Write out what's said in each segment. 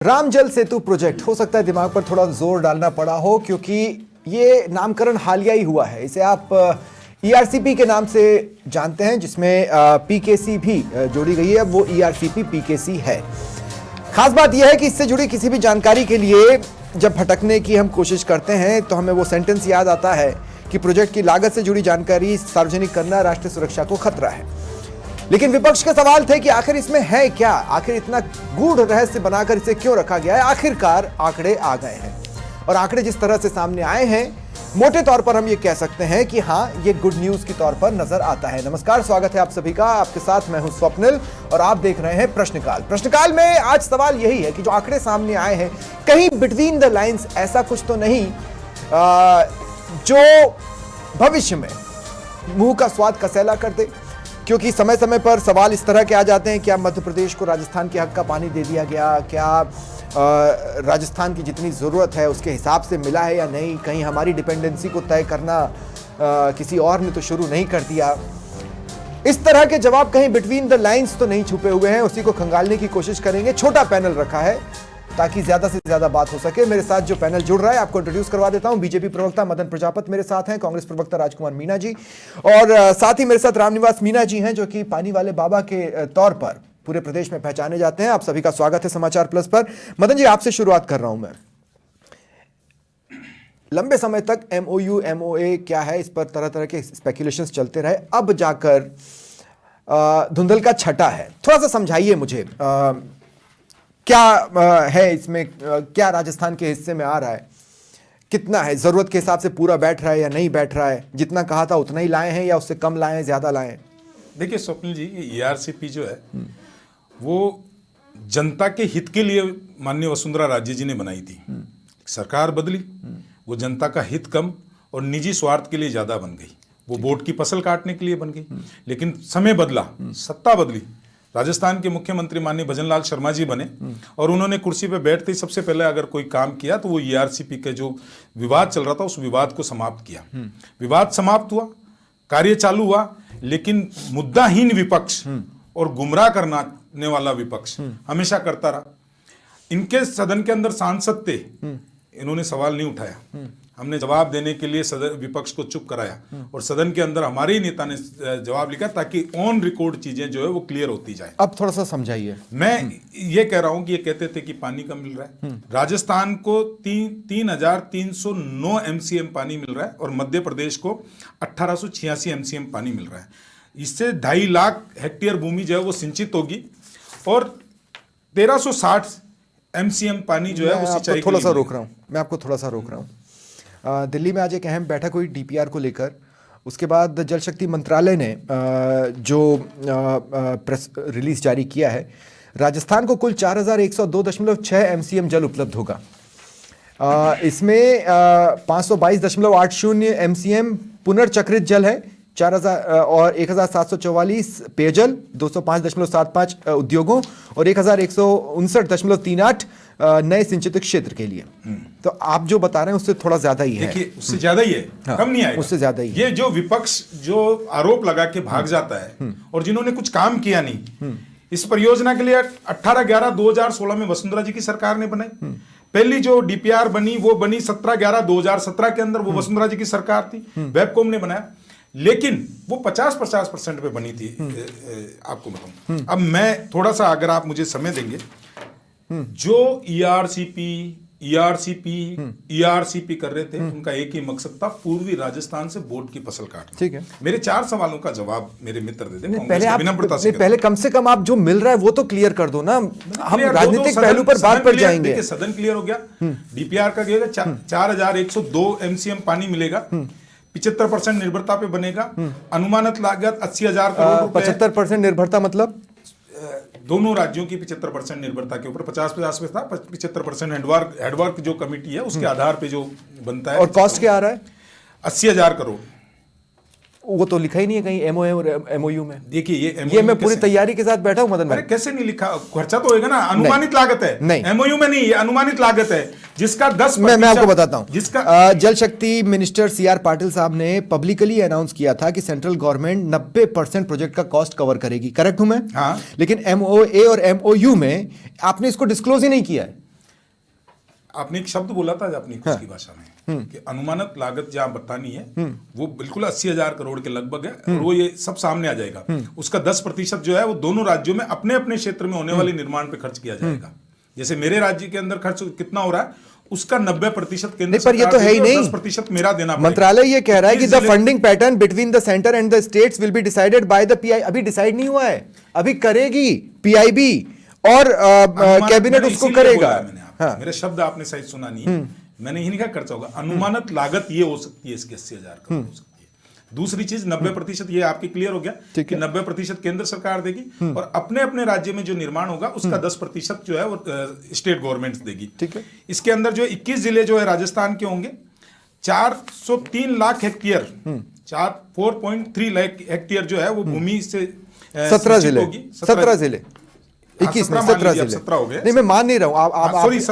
राम जल सेतु प्रोजेक्ट, हो सकता है दिमाग पर थोड़ा जोर डालना पड़ा हो क्योंकि ये नामकरण हालिया ही हुआ है। इसे आप ईआरसीपी के नाम से जानते हैं, जिसमें पीकेसी भी जोड़ी गई है। अब वो ईआरसीपी पीकेसी है। खास बात यह है कि इससे जुड़ी किसी भी जानकारी के लिए जब भटकने की हम कोशिश करते हैं तो हमें वो सेंटेंस याद आता है कि प्रोजेक्ट की लागत से जुड़ी जानकारी सार्वजनिक करना राष्ट्रीय सुरक्षा को खतरा है। लेकिन विपक्ष के सवाल थे कि आखिर इसमें है क्या, आखिर इतना गूढ़ रहस्य बनाकर इसे क्यों रखा गया है। आखिरकार आंकड़े आ गए हैं और आंकड़े जिस तरह से सामने आए हैं, मोटे तौर पर हम ये कह सकते हैं कि हाँ, ये गुड न्यूज के तौर पर नजर आता है। नमस्कार, स्वागत है आप सभी का। आपके साथ मैं हूं स्वप्निल और आप देख रहे हैं प्रश्नकाल। प्रश्नकाल में आज सवाल यही है कि जो आंकड़े सामने आए हैं, कहीं बिटवीन द लाइंस ऐसा कुछ तो नहीं जो भविष्य में मुंह का स्वाद कसैला कर दे। क्योंकि समय समय पर सवाल इस तरह के आ जाते हैं, क्या मध्य प्रदेश को राजस्थान के हक का पानी दे दिया गया, क्या राजस्थान की जितनी ज़रूरत है उसके हिसाब से मिला है या नहीं, कहीं हमारी डिपेंडेंसी को तय करना किसी और ने तो शुरू नहीं कर दिया। इस तरह के जवाब कहीं बिटवीन द लाइंस तो नहीं छुपे हुए हैं, उसी को खंगालने की कोशिश करेंगे। छोटा पैनल रखा है ताकि ज्यादा से ज्यादा बात हो सके। मेरे साथ जो पैनल जुड़ रहा है आपको इंट्रोड्यूस करवा देता हूं। बीजेपी प्रवक्ता मदन प्रजापत मेरे साथ हैं, कांग्रेस प्रवक्ता राजकुमार मीणा जी, और साथ ही मेरे साथ रामनिवास मीणा जी हैं, जो कि पानी वाले बाबा के तौर पर पूरे प्रदेश में पहचाने जाते हैं। आप सभी का स्वागत है समाचार प्लस पर। मदन जी, आपसे शुरुआत कर रहा हूं मैं। लंबे समय तक एमओयू एमओए क्या है, इस पर तरह तरह के स्पेकुलेशंस चलते रहे। अब जाकर धुंधल का छटा है। थोड़ा सा समझाइए मुझे, क्या है इसमें, क्या राजस्थान के हिस्से में आ रहा है, कितना है, जरूरत के हिसाब से पूरा बैठ रहा है या नहीं बैठ रहा है, जितना कहा था उतना ही लाए हैं या उससे कम लाए हैं, ज्यादा लाए हैं? देखिए स्वप्निल जी, ये ईआरसीपी जो है वो जनता के हित के लिए माननीय वसुंधरा राजे जी ने बनाई थी। सरकार बदली, वो जनता का हित कम और निजी स्वार्थ के लिए ज्यादा बन गई। वो वोट की फसल काटने के लिए बन गई। लेकिन समय बदला, सत्ता बदली, राजस्थान के मुख्यमंत्री माननीय भजनलाल शर्मा जी बने और उन्होंने कुर्सी पे बैठते ही सबसे पहले अगर कोई काम किया तो वो ईआरसीपी के जो विवाद चल रहा था उस विवाद को समाप्त किया। विवाद समाप्त हुआ, कार्य चालू हुआ, लेकिन मुद्दाहीन विपक्ष और गुमराह करने वाला विपक्ष हमेशा करता रहा। इनके सदन के अंदर सांसद थे, इन्होंने सवाल नहीं उठाया। हमने जवाब देने के लिए सदन विपक्ष को चुप कराया और सदन के अंदर हमारे ही नेता ने जवाब लिखा ताकि ऑन रिकॉर्ड चीजें जो है वो क्लियर होती जाए। अब थोड़ा सा समझाइए। मैं ये कह रहा हूं कि ये कहते थे कि पानी कम मिल रहा है। राजस्थान को 3,309 एमसीएम पानी मिल रहा है और मध्य प्रदेश को 1886 एमसीएम पानी मिल रहा है। इससे 2.5 लाख हेक्टेयर भूमि जो है वो सिंचित होगी और 1360 एमसीएम पानी जो है वो सिंचाई। थोड़ा सा रोक रहा हूँ, मैं आपको थोड़ा सा रोक रहा हूँ। दिल्ली में आज एक अहम बैठक हुई डीपीआर को लेकर। उसके बाद जल शक्ति मंत्रालय ने जो प्रेस रिलीज जारी किया है, राजस्थान को कुल 4102.6 एमसीएम जल उपलब्ध होगा। इसमें 522.80 एमसीएम पुनर्चक्रित जल है, 4000 और 1744 पेयजल, 205.75 उद्योगों और 1159.38 नए सिंचित क्षेत्र के लिए। तो आप जो बता रहे हैं उससे थोड़ा ज्यादा ही है। देखिए, उससे ज्यादा ही है। हाँ, कम नहीं आएगा, उससे ज्यादा ही। ये जो विपक्ष जो आरोप लगा के भाग जाता है और जिन्होंने कुछ काम किया नहीं, इस परियोजना के लिए 18/11/2016 में वसुंधरा जी की सरकार ने बनाई। पहली जो डीपीआर बनी वो बनी 17/11/2017 के अंदर, वो वसुंधरा जी की सरकार थी, वेबकॉम ने बनाया। लेकिन वो 50% पे बनी थी। आपको बताऊं, अब मैं थोड़ा सा, अगर आप मुझे समय देंगे, जो ईआरसीपी कर रहे थे, उनका एक ही मकसद था, पूर्वी राजस्थान से वोट की फसल काटना। ठीक है। मेरे 4 सवालों का जवाब मेरे मित्र दे दें। पहले कम से कम आप जो मिल रहा है वो तो क्लियर कर दो ना। हम राजनीतिक पहलू पर बात पर जाएंगे। सदन क्लियर हो गया। डीपीआर का 4102 एमसीएम पानी मिलेगा, 75% निर्भरता पे बनेगा। अनुमानित लागत 80,000 करोड़ रुपए। 75% निर्भरता मतलब दोनों राज्यों की 75% निर्भरता के ऊपर, 50-50 पे था, 75% हेडवर्क जो कमेटी है उसके आधार पे जो बनता है। और कॉस्ट क्या आ रहा है? 80,000 करोड़। वो तो लिखा ही नहीं है कहीं एमओए और एमओयू में। देखिए, ये मैं पूरी तैयारी के साथ बैठा हूं मदन भाई। कैसे नहीं लिखा? खर्चा तो होगा ना, अनुमानित लागत है। नहीं, एमओयू में नहीं, ये अनुमानित लागत है जिसका 10%। मैं आपको बताता हूं। जिसका जल शक्ति मिनिस्टर सीआर पाटिल साहब ने पब्लिकली अनाउंस किया था कि सेंट्रल गवर्नमेंट 90% प्रोजेक्ट का कॉस्ट कवर करेगी। करेक्ट हूं मैं? हाँ। लेकिन एमओए और एमओयू में आपने इसको डिस्क्लोज ही नहीं किया है। आपने एक शब्द बोला था अपनी खुद की भाषा में कि अनुमानित लागत जहां बतानी है वो बिल्कुल 80,000 करोड़ के लगभग है, और वो ये सब सामने आ जाएगा। उसका 10% जो है वो दोनों राज्यों में अपने अपने क्षेत्र में होने वाले निर्माण पे खर्च किया जाएगा। जैसे मेरे राज्य के अंदर खर्च कितना हो रहा है, उसका 90% केंद्र पर ये तो है ही नहीं, 10% मेरा देना पड़ेगा। मंत्रालय ये कह रहा है कि the funding pattern between the centre and the states will be decided by the pi. अभी डिसाइड नहीं हुआ है, अभी करेगी पीआईबी और कैबिनेट उसको करेगा। हाँ। मेरे शब्द आपने सही सुना नहीं, मैंने ये नहीं कहा खर्चा होगा, अनुमानित लागत ये हो सकती है इसकी 80,000 करोड़ हो सकती है। दूसरी चीज 90% ये आपकी क्लियर हो गया कि 90% केंद्र सरकार देगी और अपने अपने राज्य में जो निर्माण होगा उसका 10% जो है वो स्टेट गवर्नमेंट देगी। ठीक है। इसके अंदर जो 21 जिले जो है राजस्थान के होंगे, 403 लाख हेक्टेयर 4.3 लाख हेक्टेयर जो है वो भूमि से 17 जिले 21 में 17 जिले 17 हो गए। नहीं, मैं मान नहीं रहा हूं,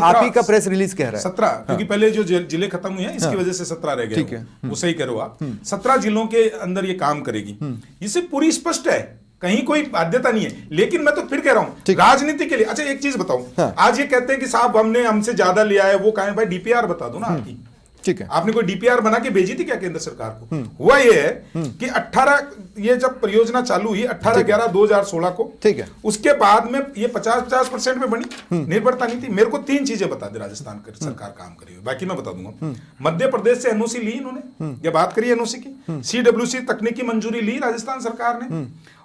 आप ही का प्रेस रिलीज कह रहा है 17, क्योंकि पहले जो जिले खत्म हुए हैं इसकी वजह से 17 रह गए। ठीक है, वो सही कह रहे हो आप। 17 जिलों के अंदर ये काम करेगी, इससे पूरी स्पष्ट है, कहीं कोई बाध्यता नहीं है। लेकिन मैं तो फिर कह रहा हूं राजनीति के लिए, अच्छा एक चीज बताऊं, आज ये कहते हैं कि साहब हमसे ज्यादा लिया है, वो कहा भाई डीपीआर बता दो ना आपकी। ठीक है, आपने कोई डीपीआर बना के भेजी थी क्या केंद्र सरकार को? हुआ ये है कि 18 ये जब परियोजना चालू हुई 18/11/2016 को, ठीक है, उसके बाद में ये 50% में बनी, निर्भरता नहीं थी। मेरे को 3 चीजें बता दे राजस्थान सरकार काम करी हुई, बाकी मैं बता दूंगा। मध्य प्रदेश से एनओसी ली इन्होंने, ये बात करी एनओसी की, सीडब्ल्यूसी तकनीकी मंजूरी ली राजस्थान सरकार ने,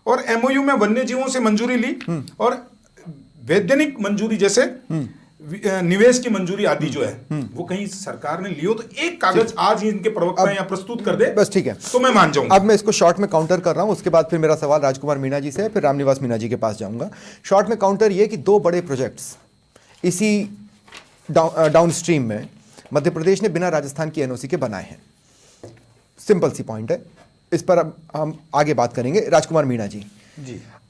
और एमओयू में वन्य जीवों से मंजूरी ली, और वैधानिक मंजूरी जैसे निवेश की मंजूरी आदि जो है वो कहीं सरकार ने लियो तो एक कागज आज ही इनके प्रवक्ता यहाँ प्रस्तुत कर दे, बस ठीक है, तो मैं मान जाऊंगा। अब मैं इसको शॉर्ट में काउंटर कर रहा हूं, उसके बाद फिर मेरा सवाल राजकुमार मीणा जी से है, फिर रामनिवास मीणा जी के पास जाऊंगा। शॉर्ट में काउंटर ये कि 2 बड़े प्रोजेक्ट्स इसी डाउनस्ट्रीम में मध्य प्रदेश ने बिना राजस्थान की एनओसी के बनाए हैं। सिंपल सी पॉइंट है, इस पर अब हम आगे बात करेंगे। राजकुमार मीणा जी,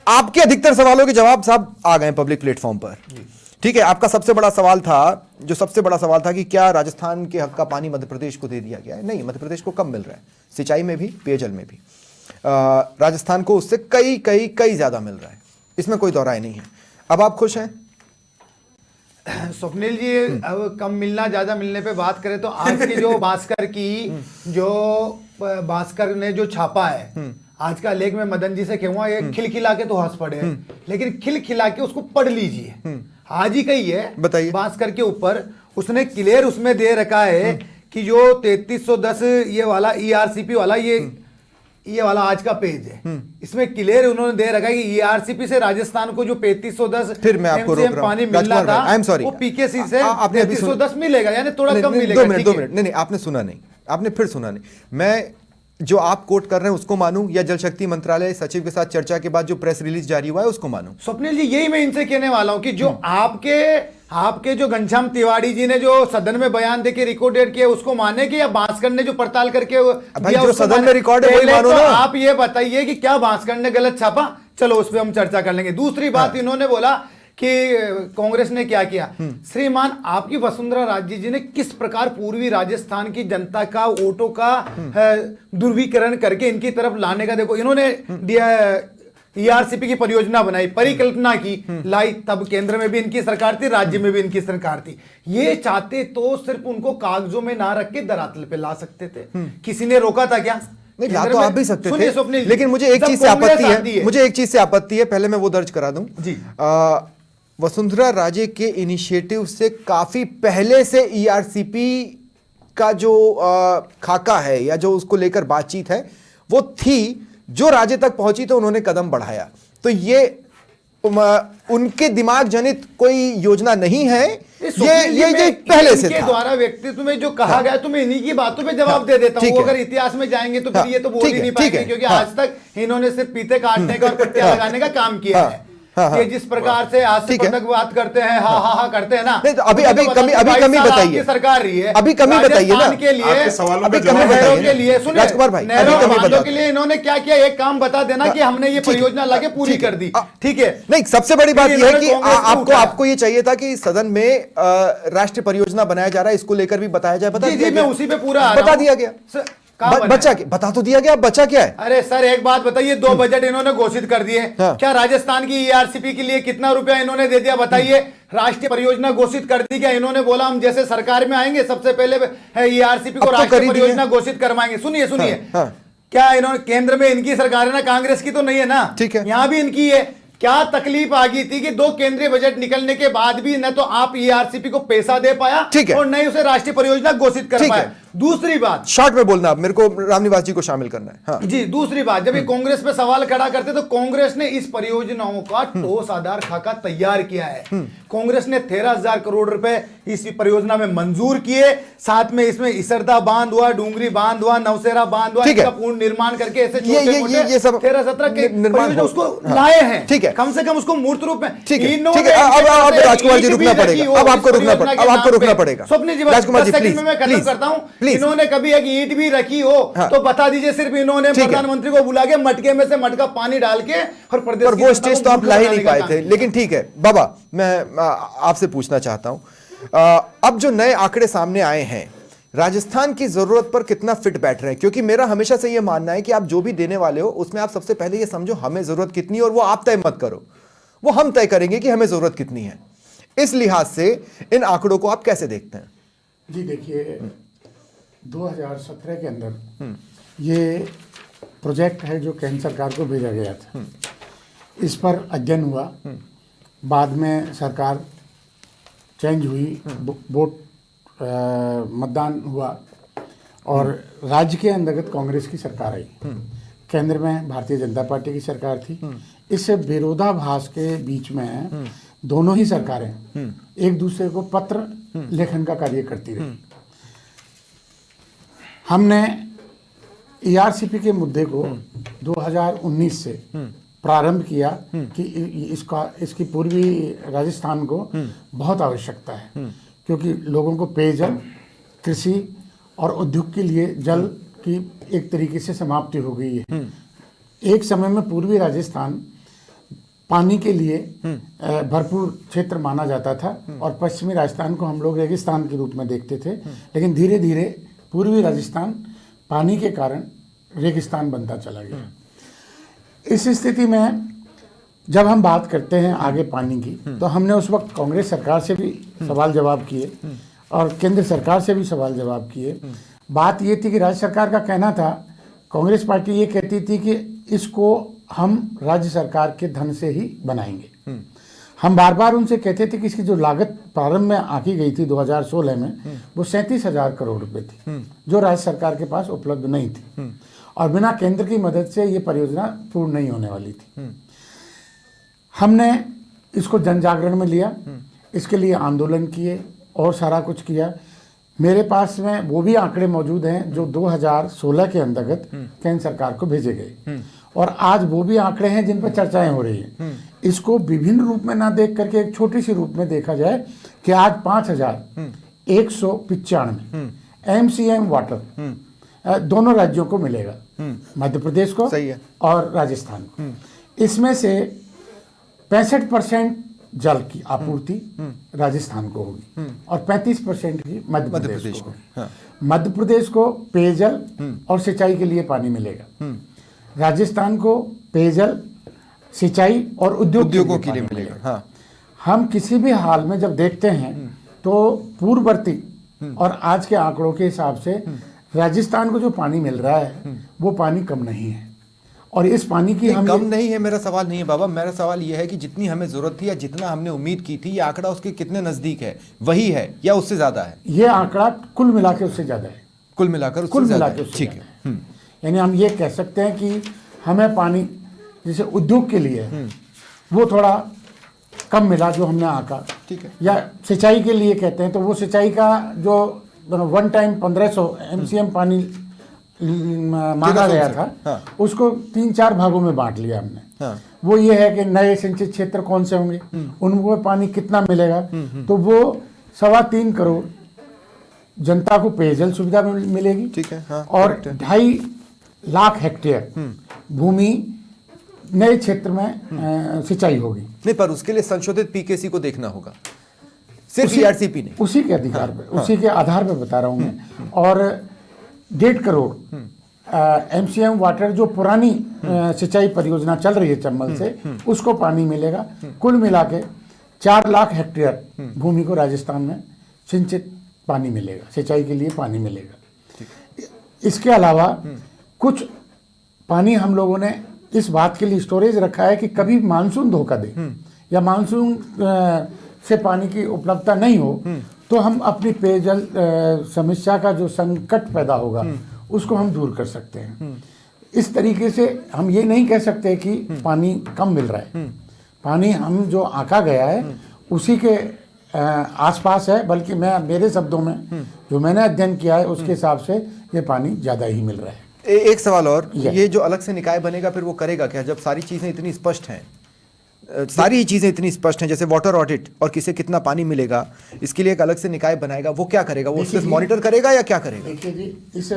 आपके अधिकतर सवालों के जवाब साहब आ गए पब्लिक प्लेटफॉर्म पर, ठीक है। आपका सबसे बड़ा सवाल था कि क्या राजस्थान के हक का पानी मध्य प्रदेश को दे दिया गया है? नहीं, मध्य प्रदेश को कम मिल रहा है, सिंचाई में भी, पेयजल में भी। राजस्थान को उससे कई ज्यादा मिल रहा है, इसमें कोई दो राय नहीं है। अब आप खुश हैं? स्वप्निल जी, अब कम मिलना ज्यादा मिलने पे बात करें तो आज की जो भास्कर ने जो छापा है, आज का लेख में मदन जी से कहूंगा, ये खिलखिला के तो हंस पड़े, लेकिन खिलखिला के उसको पढ़ लीजिए। आज ही कही है, बताइए, भास्कर के ऊपर उसने क्लियर उसमें दे रखा है कि जो 3310 ये वाला ईआरसीपी वाला ये वाला आज का पेज है, इसमें क्लियर उन्होंने दे रखा है कि ईआरसीपी से राजस्थान को जो 3310 फिर मैं आपको रोक रहा हूं, पानी मिल रहा था, वो पीकेसी से 3310 मिलेगा, यानी थोड़ा कम मिलेगा। 2 मिनट, नहीं, आपने सुना नहीं, आपने फिर सुना नहीं। मैं जो आप कोट कर रहे हैं उसको मानूं या जल शक्ति मंत्रालय सचिव के साथ चर्चा के बाद जो प्रेस रिलीज जारी हुआ है उसको मानूं? स्वप्निल जी, यही मैं इनसे कहने वाला हूं कि जो आपके जो घनश्याम तिवारी जी ने जो सदन में बयान देके रिकॉर्डेड किया उसको माने कि या भास्कर ने जो पड़ताल करके दिया जो सदन में रिकॉर्ड है वही मानो ना। आप ये बताइए कि क्या भास्कर ने गलत छापा, चलो उस पर हम चर्चा कर लेंगे। दूसरी बात, इन्होंने बोला कि कांग्रेस ने क्या किया। श्रीमान, आपकी वसुंधरा राजे जी ने किस प्रकार पूर्वी राजस्थान की जनता का वोटों का ध्रुवीकरण करके इनकी तरफ लाने का, देखो इन्होंने ईआरसीपी की परियोजना बनाई, परिकल्पना की, लाई, तब केंद्र में भी इनकी सरकार थी, राज्य में भी इनकी सरकार थी। ये चाहते तो सिर्फ उनको कागजों में ना रख के धरातल पे ला सकते थे, किसी ने रोका था क्या? नहीं, ला तो आप भी सकते थे, लेकिन मुझे एक चीज से आपत्ति है, पहले मैं वो दर्ज करा दूं जी। वसुंधरा राजे के इनिशिएटिव से काफी पहले से ईआरसीपी का जो खाका है या जो उसको लेकर बातचीत है वो थी, जो राज्य तक पहुंची तो उन्होंने कदम बढ़ाया। तो ये उनके दिमाग जनित कोई योजना नहीं है, ये पहले से था। द्वारा व्यक्तित्व में जो कहा गया, तो मैं इन्हीं की बातों पे जवाब दे देता हूं। अगर इतिहास में जाएंगे तो फिर ये तो बोल ही नहीं पाएंगे, क्योंकि आज तक इन्होंने सिर्फ पीते काटने का और पट्टियां लगाने का काम किया है। ये जिस प्रकार से हास्यपदक बात करते हैं, हा करते हैं ना, नहीं तो अभी कमी बताइए, सरकार रही है, अभी कमी बताइए ना के लिए, अभी कमी बताइए के लिए, सुनिए राजकुमार भाई, के लिए इन्होंने क्या किया, एक काम बता देना कि हमने ये परियोजना लाके पूरी कर दी, ठीक है। नहीं, सबसे बड़ी बात यह है कि आपको ये चाहिए था कि सदन में राष्ट्रीय परियोजना बनाया जा रहा है, इसको लेकर भी बताया जाए, मैं उसी पे पूरा बता दिया गया। कहाँ बना बचा है? क्या, बता तो दिया गया, बचा क्या है? अरे सर एक बात बताइए, 2 बजट इन्होंने घोषित कर दिए, हाँ। क्या राजस्थान की ईआरसीपी के लिए कितना रुपया इन्होंने दे दिया बताइए? राष्ट्रीय परियोजना घोषित कर दी, क्या इन्होंने बोला हम जैसे सरकार में आएंगे सबसे पहले ईआरसीपी को अब तो राष्ट्रीय कर ही दिए। परियोजना घोषित करवाएंगे? सुनिए सुनिए, हाँ, हाँ। क्या इन्होंने, केंद्र में इनकी सरकार है ना, कांग्रेस की तो नहीं है ना, ठीक है। यहां भी इनकी है। क्या तकलीफ आ गई थी कि 2 केंद्रीय बजट निकलने के बाद भी न तो आप ईआरसीपी को पैसा दे पाया ठीक है। और न ही उसे राष्ट्रीय परियोजना घोषित कर ठीक पाया। है। दूसरी बात, शॉर्ट में बोलना, आप मेरे को रामनिवास जी को शामिल करना है। हाँ। जी दूसरी बात, जब ये कांग्रेस पे सवाल खड़ा करते तो कांग्रेस ने इस परियोजनाओं का ठोस आधार खाका तैयार किया है। कांग्रेस ने 13,000 करोड़ रुपए इस परियोजना में मंजूर किए, साथ में इसमें इसरदा बांध हुआ, डूंगरी बांध हुआ, नवसेरा बांध हुआ, ठीक है। इसका पूर्ण निर्माण करके ऐसे ये सब 13-17 के निर्माण परियोजना हो- उसको हाँ। लाए हैं। ठीक है। कम से कम उसको मूर्त रूप में। ठीक है, इन्होंने ठीक है। अब इनके राजकुमार जी ईंट रुकना भी रखी पड़ेगा। हो अब आपको इस रुकना परियोजना पड़ेगा। के अब आपको नाम रुकना पे। पड़ेगा। स्वप्निल जी, राजकुमार 10 जी, सेकंड प्लीज, में मैं खत्म प्लीज, करता हूं। प्लीज। इन्होंने कभी एक ईंट भी रखी हो हाँ। तो बता दीजिए, सिर्फ इन्होंने ठीक है। प्रधानमंत्री को बुला के मटके में से मटका पानी डाल के और प्रदेश पर की वो जनता स्टेज को तो आप मूर्ख ला ही बनाने नहीं का पाए काम थे। किया। लेकिन ठीक है बाबा, मैं आपसे पूछना चाहता हूं, अब जो नए आंकड़े सामने आए हैं, राजस्थान की जरूरत पर कितना फिट बैठ रहे हैं? क्योंकि मेरा हमेशा से यह मानना है कि आप जो भी देने वाले हो उसमें आप सबसे पहले ये समझो हमें जरूरत कितनी है, और वो आप तय मत करो, वो हम तय करेंगे कि हमें जरूरत कितनी है। इस लिहाज से इन आंकड़ों को आप कैसे देखते हैं? जी देखिए, 2017 के अंदर ये प्रोजेक्ट है जो केंद्र सरकार को भेजा गया था। इस पर अध्ययन हुआ, बाद में सरकार चेंज हुई, वोट मतदान हुआ और राज्य के अंतर्गत कांग्रेस की सरकार आई। केंद्र में भारतीय जनता पार्टी की सरकार थी। इस विरोधाभास के बीच में दोनों ही सरकारें एक दूसरे को पत्र लेखन का कार्य करती रही। हमने ईआरसीपी के मुद्दे को 2019 से प्रारंभ किया कि इसकी पूर्वी राजस्थान को बहुत आवश्यकता है, क्योंकि लोगों को पेयजल, कृषि और उद्योग के लिए जल की एक तरीके से समाप्ति हो गई है। एक समय में पूर्वी राजस्थान पानी के लिए भरपूर क्षेत्र माना जाता था और पश्चिमी राजस्थान को हम लोग रेगिस्तान के रूप में देखते थे, लेकिन धीरे धीरे पूर्वी राजस्थान पानी के कारण रेगिस्तान बनता चला गया। इस स्थिति में जब हम बात करते हैं आगे पानी की, तो हमने उस वक्त कांग्रेस सरकार से भी सवाल जवाब किए और केंद्र सरकार से भी सवाल जवाब किए। बात ये थी कि राज्य सरकार का कहना था, कांग्रेस पार्टी ये कहती थी कि इसको हम राज्य सरकार के धन से ही बनाएंगे। हम बार बार उनसे कहते थे कि इसकी जो लागत प्रारंभ में आंकी गई थी 2016 में, वो 37,000 करोड़ रुपए थी, जो राज्य सरकार के पास उपलब्ध नहीं थी और बिना केंद्र की मदद से ये परियोजना पूर्ण नहीं होने वाली थी। हमने इसको जन जागरण में लिया, इसके लिए आंदोलन किए और सारा कुछ किया। मेरे पास में वो भी आंकड़े मौजूद हैं जो 2016 के अंतर्गत केंद्र सरकार को भेजे गए और आज वो भी आंकड़े हैं जिन पर चर्चाएं हो रही हैं। इसको विभिन्न रूप में ना देख करके एक छोटी सी रूप में देखा जाए कि आज 5,195 MCM वाटर दोनों राज्यों को मिलेगा, मध्य प्रदेश को सही है और राजस्थान को। इसमें से 65% जल की आपूर्ति राजस्थान को होगी और 35% की मध्य प्रदेश को। हाँ। मध्य प्रदेश को पेयजल और सिंचाई के लिए पानी मिलेगा, राजस्थान को पेयजल, सिंचाई और उद्योगों के लिए मिलेगा। हाँ। हम किसी भी हाल में जब देखते हैं तो पूर्ववर्ती और आज के आंकड़ों के हिसाब से राजस्थान को जो पानी मिल रहा है वो पानी कम नहीं है और इस पानी की हम कम नहीं है, मेरा सवाल नहीं है बाबा। मेरा सवाल यह है कि जितनी हमें जरूरत थी या जितना हमने उम्मीद की थी, ये आंकड़ा उसके कितने नजदीक है? वही है या उससे ज्यादा है? ये आंकड़ा कुल मिला के उससे ज्यादा है। कुल मिलाकर कुल मिला के उससे ठीक ज्यादा है। यानी हम ये कह सकते हैं कि हमें पानी जैसे उद्योग के लिए वो थोड़ा कम मिला जो हमने आंका, ठीक है। या सिंचाई के लिए कहते हैं तो वो सिंचाई का जो वन टाइम 1500 MCM पानी मांगा गया था, हाँ। उसको 3-4 भागों में बांट लिया हमने। हाँ। वो ये है कि नए सिंचित क्षेत्र कौन से होंगे, उनको पानी कितना मिलेगा, तो वो 3.25 करोड़ जनता को पेयजल सुविधा मिलेगी, ठीक है। हाँ, और correct है। 2.5 लाख हेक्टेयर भूमि नए क्षेत्र में सिंचाई होगी। नहीं, पर उसके लिए संशोधित पीकेसी को देखना होगा, सिर्फ ईआरसीपी नहीं। उसी के अधिकार पे, उसी के आधार पे बता रहा हूँ मैं। और 1.5 करोड़ MCM वाटर जो पुरानी सिंचाई परियोजना चल रही है चंबल से, उसको पानी मिलेगा। कुल मिला के 4 लाख हेक्टेयर भूमि को राजस्थान में सिंचित पानी मिलेगा, सिंचाई के लिए पानी मिलेगा। इसके अलावा कुछ पानी हम लोगों ने इस बात के लिए स्टोरेज रखा है कि कभी मानसून धोखा दे या मानसून से पानी की उपलब्धता नहीं हो तो हम अपनी पेयजल समस्या का जो संकट पैदा होगा उसको हम दूर कर सकते हैं। इस तरीके से हम ये नहीं कह सकते कि पानी कम मिल रहा है। पानी हम जो आंका गया है उसी के आसपास है, बल्कि मेरे शब्दों में जो मैंने अध्ययन किया है उसके हिसाब से ये पानी ज़्यादा ही मिल रहा है। एक सवाल और, ये जो अलग से निकाय बनेगा फिर वो करेगा क्या जब सारी चीज़ें इतनी स्पष्ट हैं? सारी ही चीज़ें इतनी स्पष्ट हैं, जैसे वाटर ऑडिट और किसे कितना पानी मिलेगा, इसके लिए एक अलग से निकाय बनाएगा, वो क्या करेगा? वो सिर्फ मॉनिटर करेगा या क्या करेगा? देखिए जी, इस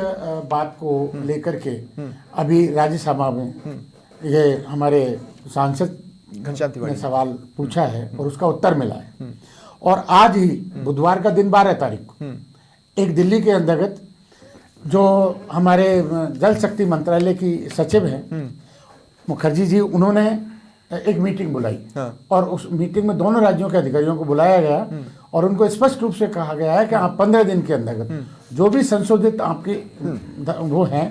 बात को लेकर के अभी राज्यसभा में ये हमारे सांसद घनश्याम तिवारी ने सवाल पूछा है और उसका उत्तर मिला है। और आज ही बुधवार का दिन 12 तारीख को एक दिल्ली के अंतर्गत जो हमारे जल शक्ति मंत्रालय की सचिव हैं मुखर्जी जी, उन्होंने एक मीटिंग बुलाई और उस मीटिंग में दोनों राज्यों के अधिकारियों को बुलाया गया और उनको स्पष्ट रूप से कहा गया है कि आप 15 दिन के अंतर्गत जो भी संशोधित आपकी वो हैं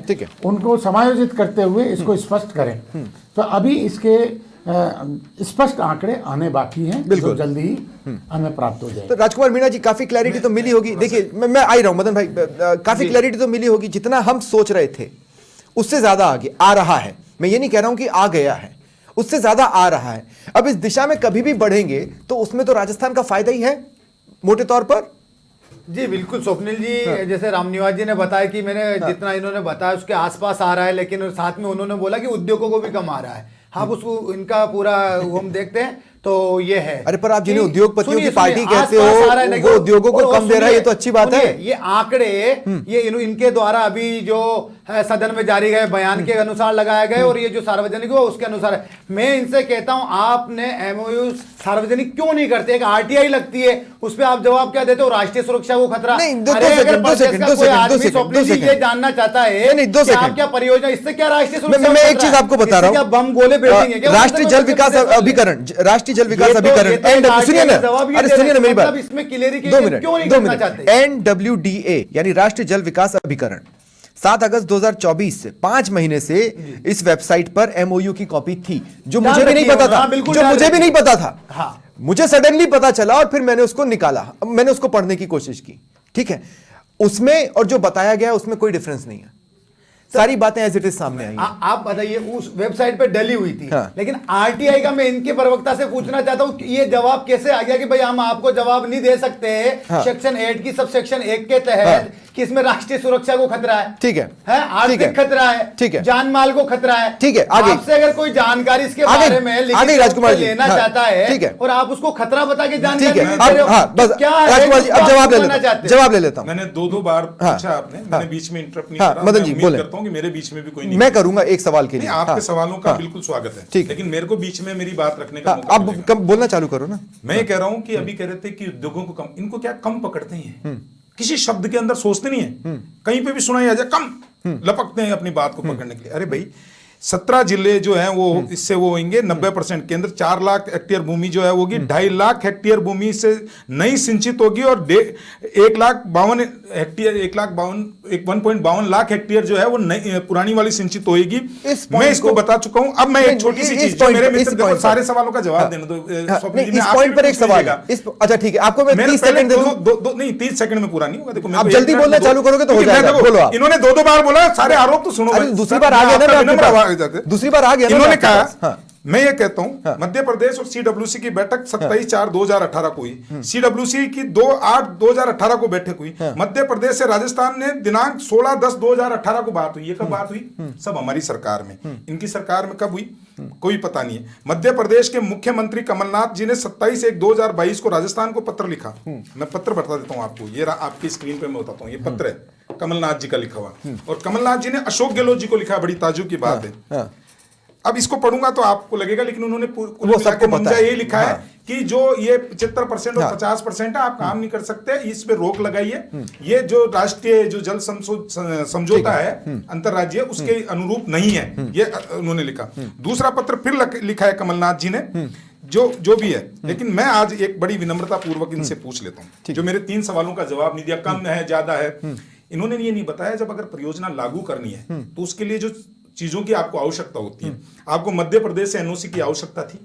उनको समायोजित करते हुए इसको स्पष्ट करें। तो अभी इसके स्पष्ट आंकड़े आने बाकी हैं, जो जल्दी ही हमें प्राप्त हो जाएगा। तो राजकुमार मीणा जी, काफी क्लैरिटी तो मिली होगी। देखिए मैं आ ही रहा हूं मदन भाई, काफी क्लैरिटी तो मिली होगी। जितना हम सोच रहे थे उससे ज्यादा आगे आ रहा है। मैं ये नहीं कह रहा हूं कि आ गया है, उससे ज्यादा आ रहा है। अब इस दिशा में कभी भी बढ़ेंगे तो उसमें तो राजस्थान का फायदा ही है मोटे तौर पर। जी बिल्कुल स्वप्निल जी, जैसे रामनिवास जी ने बताया कि मैंने जितना इन्होंने बताया उसके आसपास आ रहा है, लेकिन साथ में उन्होंने बोला कि उद्योगों को भी कम आ रहा है। हाँ, उसको इनका पूरा हम देखते हैं तो ये है। अरे पर आप जिन्हें उद्योगपतियों की पार्टी कहते हो वो उद्योगों को कम दे रहा है, ये तो अच्छी बात है। ये आंकड़े ये इनके द्वारा अभी जो सदन में जारी गए बयान के अनुसार लगाए गए और ये जो सार्वजनिक हुआ उसके अनुसार है। मैं इनसे कहता हूं आपने MOU सार्वजनिक क्यों नहीं करते? एक RTI लगती है, उस पर आप जवाब क्या देते हो? राष्ट्रीय सुरक्षा को खतरा। ये जानना चाहता है कि आप क्या परियोजना, इससे क्या राष्ट्रीय सुरक्षा? मैं एक चीज आपको बता रहा हूँ, बम गोले भेजेंगे क्या? राष्ट्रीय जल विकास अभिकरण, राष्ट्रीय जल विकास अभिकरण, सुनिए ना, अरे सुनिए ना मेरी बात, इसमें क्लियरिफिकेशन क्यों नहीं करना चाहते? NWDA यानी राष्ट्रीय जल विकास अभिकरण 7 अगस्त 2024 से 5 महीने से इस वेबसाइट पर MOU की कॉपी थी, जो मुझे भी नहीं पता था, जो मुझे भी नहीं पता था। मुझे सडनली पता चला और फिर मैंने उसको निकाला, मैंने उसको पढ़ने की कोशिश की। ठीक है, उसमें और जो बताया गया उसमें कोई डिफरेंस नहीं है, सारी बातें एज इट इज सामने आई। आप बताइए, उस वेबसाइट पे डली हुई थी। लेकिन RTI का मैं इनके प्रवक्ता से पूछना चाहता हूं, ये जवाब कैसे आ गया कि भाई हम आपको जवाब नहीं दे सकते सेक्शन 8 की सब सेक्शन 1 के तहत कि इसमें राष्ट्रीय सुरक्षा को खतरा है। ठीक है, आर्थिक खतरा है, ठीक है, जान माल को खतरा है। ठीक है, आगे आपसे अगर कोई जानकारी इसके बारे में राजकुमार जी लेना चाहता है, ठीक है, और आप उसको खतरा बता के जानकारी क्या राजकुमार जी अब जवाब ले लेता हूं। मैंने 2 बार पूछा आपने, मैंने बीच में इंटरप्ट नहीं करा। मदन जी बोले, करता हूं कि मेरे बीच में भी कोई नहीं। मैं करूंगा एक सवाल के लिए, आपके सवालों का बिल्कुल स्वागत है, ठीक, लेकिन मेरे को बीच में मेरी बात रखने का मौका आप कब बोलना चालू करो ना। मैं ये कह रहा हूं कि अभी कह रहे थे कि उद्योगों को कम, इनको क्या कम पकड़ते हैं? किसी शब्द के अंदर सोचते नहीं है, कहीं पे भी सुनाई आ जाए कम लपकते हैं अपनी बात को पकड़ने के लिए। अरे भाई 17 जिले जो हैं वो इससे वो होंगे 90% केंद्र, 4 लाख हेक्टेयर भूमि जो है होगी, 2.5 लाख हेक्टेयर भूमि से नई सिंचित होगी और 1,52,000 हेक्टेयर 1.52 लाख हेक्टेयर जो है वो नई पुरानी वाली सिंचित होगी। मैं इसको बता चुका हूं। अब मैं एक छोटी सी चीज, मेरे मित्र देखो सारे सवालों का जवाब देना दो। इस पॉइंट पर एक सवाल है। अच्छा ठीक है, आपको मैं 30 सेकंड दे दूं। नहीं 30 सेकंड में पूरा नहीं होगा। देखो आप जल्दी बोलना चालू करोगे तो हो जाएगा। बोलो आप। इन्होंने 2 बार बोला, सारे आरोप तो सुनो। दूसरी बार आ गया ना, दूसरी बार आ गया। इन्होंने कहा, मैं ये कहता हूं मध्य प्रदेश और CWC की बैठक 27/4/2018 को हुई। CWC की 2/8/2018 को बैठक हुई। मध्य प्रदेश से राजस्थान ने दिनांक 16/10/2018 को बात हुई। ये कब बात हुई? सब हमारी सरकार में। इनकी सरकार में कब हुई कोई पता नहीं है। मध्य प्रदेश के मुख्यमंत्री कमलनाथ जी ने 27/1/2022 को राजस्थान को पत्र लिखा। मैं पत्र बता देता हूं आपको, ये आपकी स्क्रीन पे मैं बताता हूं, ये पत्र है कमलनाथ जी का लिखा हुआ। और कमलनाथ जी ने अशोक गहलोत जी को लिखा, बड़ी ताज्जुब की बात है। अब इसको पढ़ूंगा तो आपको लगेगा, लेकिन उन्होंने मुझे ये लिखा है कि जो ये 75% और 50% है, आप काम नहीं कर सकते, इस पे रोक लगाइए। ये जो राष्ट्रीय जो जल समझौता है अंतरराज्यीय, उसके अनुरूप नहीं है, ये उन्होंने लिखा। दूसरा पत्र फिर लिखा है कमलनाथ जी ने, जो भी है। लेकिन मैं आज एक बड़ी विनम्रता पूर्वक इनसे पूछ लेता हूं, जो मेरे 3 सवालों का जवाब नहीं दिया, कम है ज्यादा है, इन्होंने ये नहीं बताया जब अगर परियोजना लागू करनी है तो उसके लिए जो चीजों की आपको आवश्यकता होती है, आपको मध्य प्रदेश से एनओसी की आवश्यकता थी।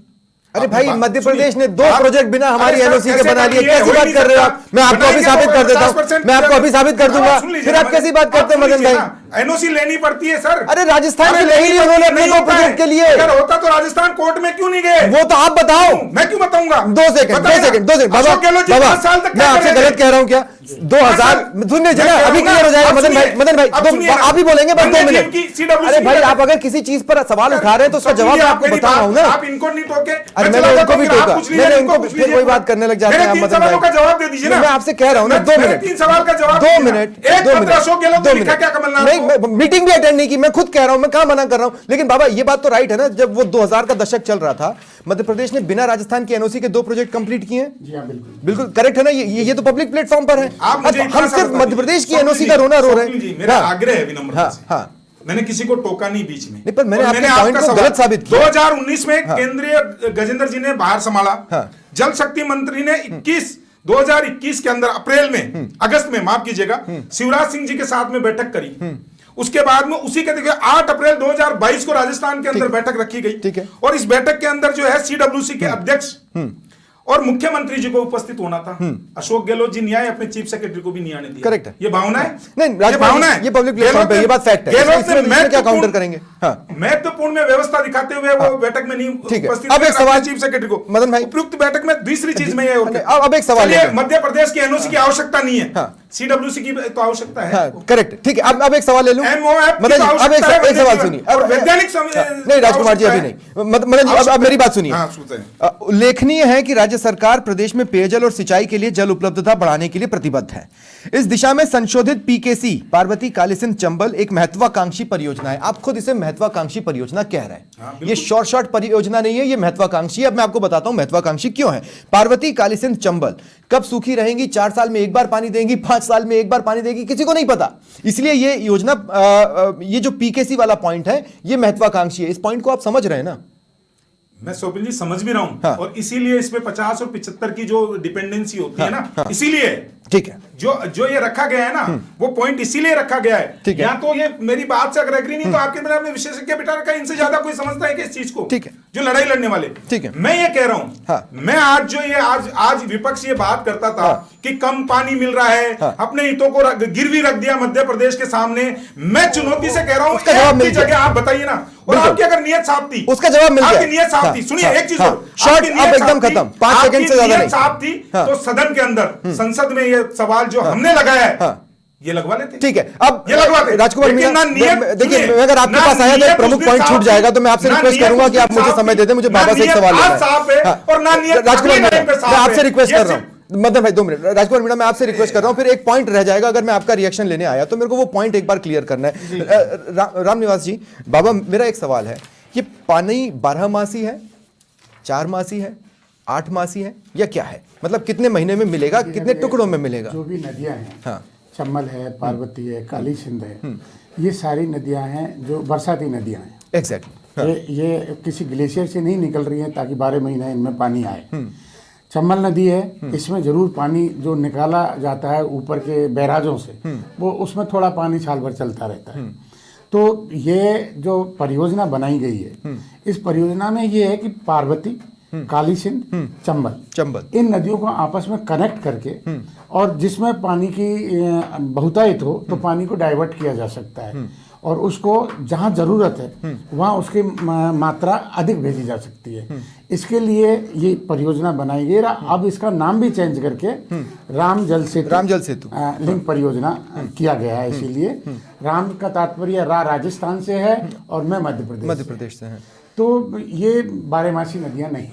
अरे भाई, मध्य प्रदेश ने 2 प्रोजेक्ट बिना हमारी एनओसी के बना लिए, कैसी बात कर रहे हो आप? मैं आपको अभी साबित कर देता हूं, मैं आपको अभी साबित कर दूंगा, फिर आप कैसी बात करते हैं मदन भाई? एनओसी लेनी पड़ती है सर। अरे राजस्थान में नहीं ली उन्होंने अपने 2 प्रोजेक्ट के लिए। अगर होता तो राजस्थान कोर्ट में क्यों नहीं गए? वो तो आप बताओ। मैं क्यों बताऊंगा? 2 सेकंड बाबा, मैं आपसे गलत कह रहा हूं क्या? 2000 सुनने जना, अभी क्लियर हो जाएगा मदन भाई आप ही बोलेंगे बस 2 मिनट। अरे भाई, आप अगर किसी चीज पर सवाल उठा रहे हैं तो उसका जवाब आपको बता रहा हूं ना। आप इनको नहीं टोके। अरे मैंने उनको भी टोका, मैंने उनको फिर कोई बात करने लग जाते हैं मदन भाई। का जवाब दे दीजिए ना। मैं आपसे कह रहा हूं ना, 2 मिनट, 3 सवाल का जवाब 2 मिनट, 2 मिनट। नहीं, मीटिंग भी अटेंड नहीं की, मैं खुद कह रहा हूं, मैं कहां मना कर रहा हूं। लेकिन बाबा, ये बात तो राइट है ना, जब वो 2000 का दशक चल रहा था, मध्य प्रदेश ने बिना राजस्थान की एनओसी के 2 प्रोजेक्ट कंप्लीट किए हैं। जी हाँ, बिल्कुल बिल्कुल करेक्ट है ना, ये तो पब्लिक प्लेटफॉर्म पर है। हम सिर्फ मध्य प्रदेश की एनओसी का रोना रो रहे हैं। मेरा आग्रह है विनम्रता से, हाँ, मैंने किसी को टोका नहीं बीच में। नहीं, पर मैंने आपके पॉइंट को गलत साबित किया। 2019 में केंद्रीय गजेंद्र जी ने बाहर संभाला, जल शक्ति मंत्री ने 2021 के अंदर अप्रैल में, अगस्त में माफ कीजिएगा, शिवराज सिंह जी के साथ में बैठक करी। उसके बाद में उसी के 8 अप्रैल 2022 को राजस्थान के अंदर बैठक रखी गई, और इस बैठक के अंदर जो है सीडब्ल्यूसी के अध्यक्ष और मुख्यमंत्री जी को उपस्थित होना था। अशोक गहलोत जी नहीं आए, अपने चीफ सेक्रेटरी को भी नहीं आने दिया। करेक्ट है। ये भावना है? नहीं, ये भावना है, ये पब्लिक प्लेटफॉर्म पे, ये बात फैक्ट है। इसमें क्या काउंटर करेंगे? महत्वपूर्ण में व्यवस्था दिखाते हुए वो बैठक में नहीं उपस्थित। अब एक सवाल चीफ सेक्रेटरी को, मदन भाई, उपयुक्त बैठक में दूसरी चीज में अब एक सवाल है, मध्य प्रदेश की एनओसी की आवश्यकता नहीं है, सीडब्ल्यूसी की तो आवश्यकता है। करेक्ट, ठीक है। अब एक सवाल ले लूं मदन जी, अब एक सवाल सुनिए। वैज्ञानिक नहीं राजकुमार जी, अभी नहीं। मदन जी, अब मेरी बात सुनिए। उल्लेखनीय है कि राज्य सरकार प्रदेश में पेयजल और सिंचाई के लिए जल उपलब्धता बढ़ाने के लिए प्रतिबद्ध है। इस दिशा में संशोधित पीकेसी पार्वती कालीसिंध चंबल एक महत्वाकांक्षी परियोजना है। आप खुद इसे महत्वाकांक्षी परियोजना कह रहे हैं। ये शॉर्ट परियोजना नहीं है, ये महत्वाकांक्षी। अब मैं आपको बताता हूं महत्वाकांक्षी क्यों है। पार्वती कालीसिंध चंबल कब सूखी रहेंगी? 4 साल में एक बार पानी देंगी, 5 साल में एक बार पानी देगी, किसी को नहीं पता। इसलिए ये योजना, ये जो पीकेसी वाला पॉइंट है, ये महत्वाकांक्षी है। इस पॉइंट को आप समझ रहे हैं ना? मैं स्वप्निल जी समझ भी रहा हूं, और इसीलिए इसमें 50 और 75 की जो डिपेंडेंसी होती है ना, इसीलिए ठीक है, जो ये रखा गया है ना, वो पॉइंट इसीलिए रखा गया है। या तो ये मेरी बात से अगर एग्री नहीं, तो आपके मेरे अपने विशेषज्ञ बिठा रखा है, इनसे ज्यादा कोई समझता है कि इस चीज को, ठीक है, जो लड़ाई लड़ने वाले। ठीक है, मैं ये कह रहा हूं, मैं आज विपक्ष ये बात करता था कि कम पानी मिल रहा है, अपने हितों को गिरवी रख दिया मध्य प्रदेश के सामने। मैं चुनौती से कह रहा हूं, एक जगह आप बताइए ना, और आपकी अगर नियत साफ थी, उसका जवाब मिल गया। आपकी नियत साफ थी, सुनिए एक चीज शॉर्ट, अब एकदम खत्म, 5 सेकंड से ज्यादा नहीं। साफ थी तो सदन के अंदर, संसद में ये सवाल जो हमने लगाया है, ये लगवा लेते। ठीक है, अब ये लगवाते राजकुमार मीणा, देखिए, अगर आपके पास आया तो प्रमुख पॉइंट छूट जाएगा, तो मैं आपसे रिक्वेस्ट करूंगा कि आप मुझे समय दे दें, मुझे बाबा से एक सवाल लेना है। राजकुमार मीणा, मैं आपसे रिक्वेस्ट कर रहा हूं, मदन भाई 2 मिनट। राजकुमार मीणा, मैं आपसे रिक्वेस्ट कर रहा हूं, फिर एक पॉइंट रह जाएगा। अगर मैं आपका रिएक्शन लेने आया तो मेरे को वो पॉइंट एक बार क्लियर करना है। रामनिवास जी, बाबा, मेरा एक सवाल है, ये पानी 12 मासी है, 4 मासी है, 8 मासी है, या क्या है? मतलब कितने महीने में मिलेगा, कितने टुकड़ों में मिलेगा? जो भी नदियां हैं, चंबल है, पार्वती है, कालीसिंध है, ये सारी नदियां हैं जो बरसाती नदियां हैं। एग्जैक्टली, ये किसी ग्लेशियर से नहीं निकल रही हैं ताकि 12 महीने इनमें पानी आए। चंबल नदी है, इसमें जरूर पानी जो निकाला जाता है ऊपर के बैराजों से, वो उसमें थोड़ा पानी साल भर चलता रहता है। तो ये जो परियोजना बनाई गई है, इस परियोजना में ये है कि पार्वती, कालीसिंध, चंबल, इन नदियों को आपस में कनेक्ट करके, और जिसमें पानी की बहुतायत हो तो पानी को डाइवर्ट किया जा सकता है, और उसको जहाँ जरूरत है वहाँ उसकी मात्रा अधिक भेजी जा सकती है। इसके लिए ये परियोजना बनाई गई। अब इसका नाम भी चेंज करके राम जल सेतु लिंक परियोजना किया गया है। इसीलिए राम का तात्पर्य राजस्थान से है, और मैं मध्य प्रदेश से है। तो ये 12मासी नदियां नहीं।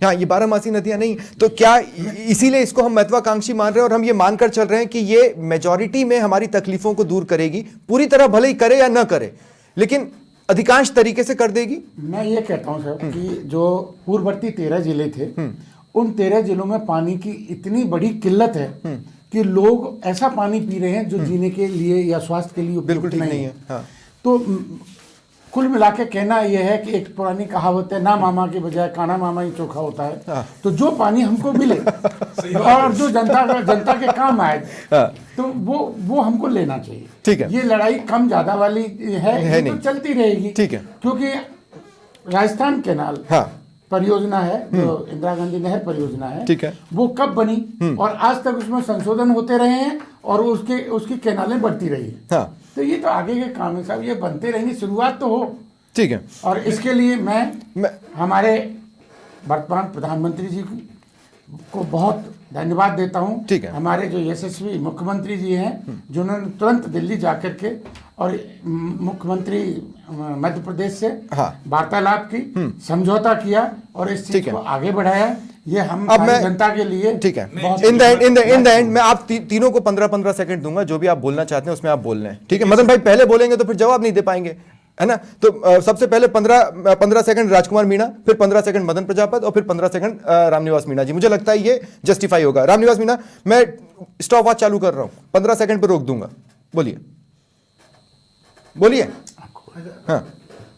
हाँ, ये 12मासी नदियां नहीं, तो क्या इसीलिए इसको हम महत्वाकांक्षी मान रहे हैं, और हम ये मानकर चल रहे हैं कि ये मेजॉरिटी में हमारी तकलीफों को दूर करेगी? पूरी तरह भले ही करे या ना करे, लेकिन अधिकांश तरीके से कर देगी। मैं ये कहता हूं सर कि जो पूर्ववर्ती 13 जिले थे, उन 13 जिलों में पानी की इतनी बड़ी किल्लत है कि लोग ऐसा पानी पी रहे हैं जो जीने के लिए या स्वास्थ्य के लिए उपयुक्त बिल्कुल ठीक नहीं है। हाँ। तो कुल मिला के कहना यह है कि एक पुरानी कहावत है, ना मामा के बजाय काना मामा ही चोखा होता है। हाँ। तो जो पानी हमको मिले और जो जनता के काम आए, हाँ। तो वो हमको लेना चाहिए। ठीक है। ये लड़ाई कम ज्यादा वाली है ये नहीं। तो चलती रहेगी। ठीक है। क्योंकि राजस्थान कैनाल हाँ। परियोजना है, जो इंदिरा गांधी नहर परियोजना है, ठीक है। वो कब बनी और आज तक उसमें संशोधन होते रहे हैं और उसकी कैनालें बढ़ती रही है। हाँ। तो ये तो आगे के काम है साहब, ये बनते रहेंगे, शुरुआत तो हो। ठीक है। और इसके लिए मैं हमारे वर्तमान प्रधानमंत्री जी को बहुत धन्यवाद देता हूँ। ठीक है। हमारे जो यशस्वी मुख्यमंत्री जी हैं, जिन्होंने तुरंत दिल्ली जाकर के और मुख्यमंत्री मध्य प्रदेश से हाँ। वार्तालाप की, समझौता किया और इस चीज को आगे बढ़ाया। ये हम अब मैं जनता के लिए ठीक है। बहुत इन द एंड मैं आप तीनों को 15-15 सेकंड दूंगा, जो भी आप बोलना चाहते हैं उसमें आप बोल रहे हैं। ठीक है। मदन भाई पहले बोलेंगे तो फिर जवाब नहीं दे पाएंगे, है ना। तो सबसे पहले 15 सेकंड राजकुमार मीणा, फिर 15 सेकंड मदन प्रजापत और फिर 15 सेकंड रामनिवास मीणा जी। मुझे लगता है ये जस्टिफाई होगा। रामनिवास मीणा, मैं स्टॉप वॉच चालू कर रहा हूं, 15 सेकंड पर रोक दूंगा। बोलिए बोलिए। हाँ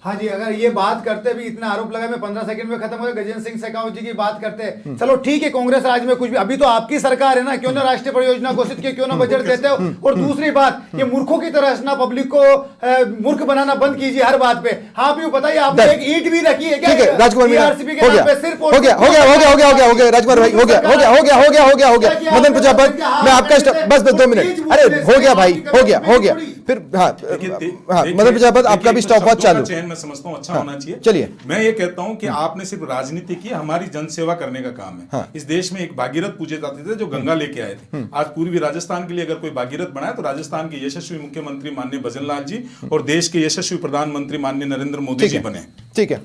हाँ जी, अगर ये बात करते भी इतना आरोप लगा मैं 15 सेकंड में खत्म हो गया। गजेंद्र सिंह शेखावत जी की बात करते हैं, चलो ठीक है, कांग्रेस राज में कुछ भी, अभी तो आपकी सरकार है ना, क्यों ना राष्ट्रीय परियोजना घोषित किए, क्यों ना बजट देते हो। और दूसरी बात, ये मूर्खों की तरह ना पब्लिक को मूर्ख बनाना बंद कीजिए हर बात पे। हाँ भी बताइए, आपने एक ईंट भी रखी है क्या? ठीक है राजकुमार मीणा, TRCP के नाम पे सिर्फ हो गया राजकुमार भाई, हो गया। मदन प्रजापत, मैं आपका बस 2 मिनट, अरे हो गया भाई, हो गया। फिर हाँ मदन प्रजापत, आपका भी स्टॉप वॉच चालू। मैं समझता हूँ अच्छा होना चाहिए। चलिए। मैं ये कहता हूँ कि आपने सिर्फ राजनीति की, हमारी जनसेवा करने का काम है। हाँ। इस देश में एक भागीरथ पूजे जाते थे जो गंगा लेके आए थे। आज पूर्वी राजस्थान के लिए अगर कोई भागीरथ बनाए तो राजस्थान के यशस्वी मुख्यमंत्री माननीय भजन लाल जी और देश के यशस्वी प्रधानमंत्री माननीय नरेंद्र मोदी जी बने। ठीक है।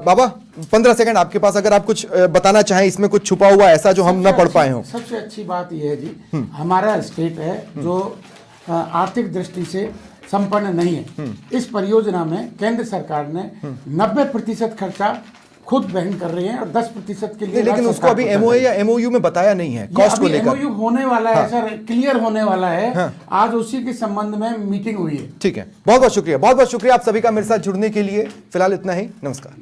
बाबा 15 सेकंड आपके पास, अगर आप कुछ बताना चाहें, इसमें कुछ छुपा हुआ ऐसा जो हम ना पढ़ पाए हो। सबसे अच्छी बात यह है जी, हमारा स्टेट है जो आर्थिक दृष्टि से संपन्न नहीं है। इस परियोजना में केंद्र सरकार ने 90% खर्चा खुद वहन कर रही है और 10% के लिए, लेकिन उसको अभी एमओए या एमओयू में बताया नहीं है कॉस्ट को लेकर। एमओयू होने वाला है सर, क्लियर होने वाला है। आज उसी के संबंध में मीटिंग हुई है। ठीक है, बहुत बहुत शुक्रिया आप सभी का मेरे साथ जुड़ने के लिए। फिलहाल इतना ही, नमस्कार।